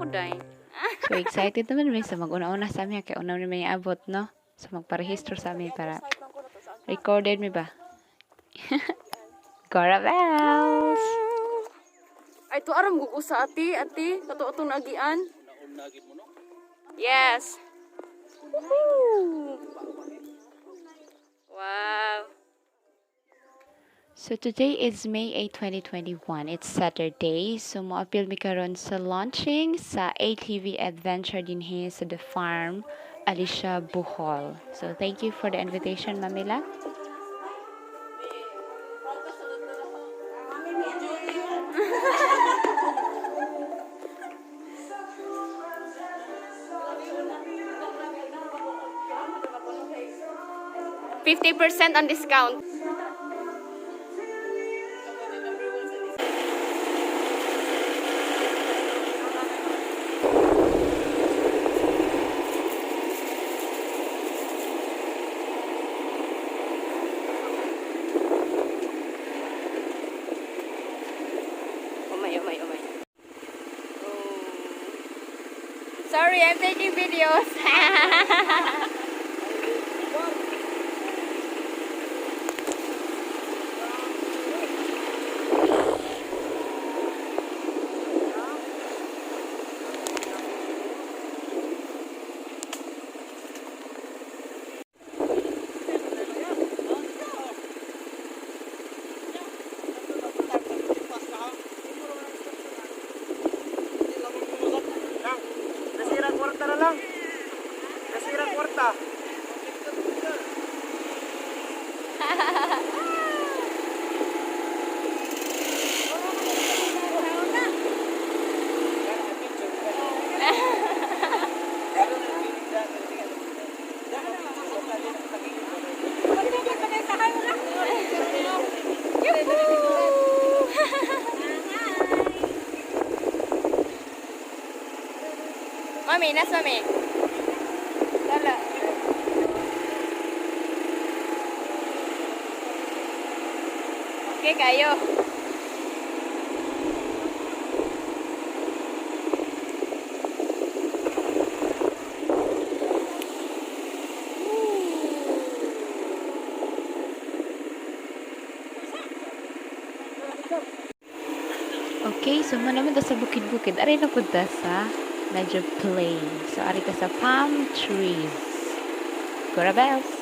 ko dahil. So excited naman may sa mag-una-una sa amin kay una naman yung abot, no? So magparehistro sa amin para recorded mi ba? Cora bells! Ay, to aram gugo sa ati. Kato-atong nagian. Yes. Woohoo! Wow. So today is May 8, 2021. It's Saturday. So mo-appeal mi karon sa launching sa ATV Adventure din here sa the farm Alicia Bohol. So thank you for the invitation, Mamila. %50 on discount. Oh my. Sorry, I'm taking videos. Nasira kwarta. Mami, nas mami. Lala. Okay kayo. Okay, so mo naman ta sa bukid-bukid. Aray na pud ta sa medyo plain. So ari ta sa palm trees. Cora bells!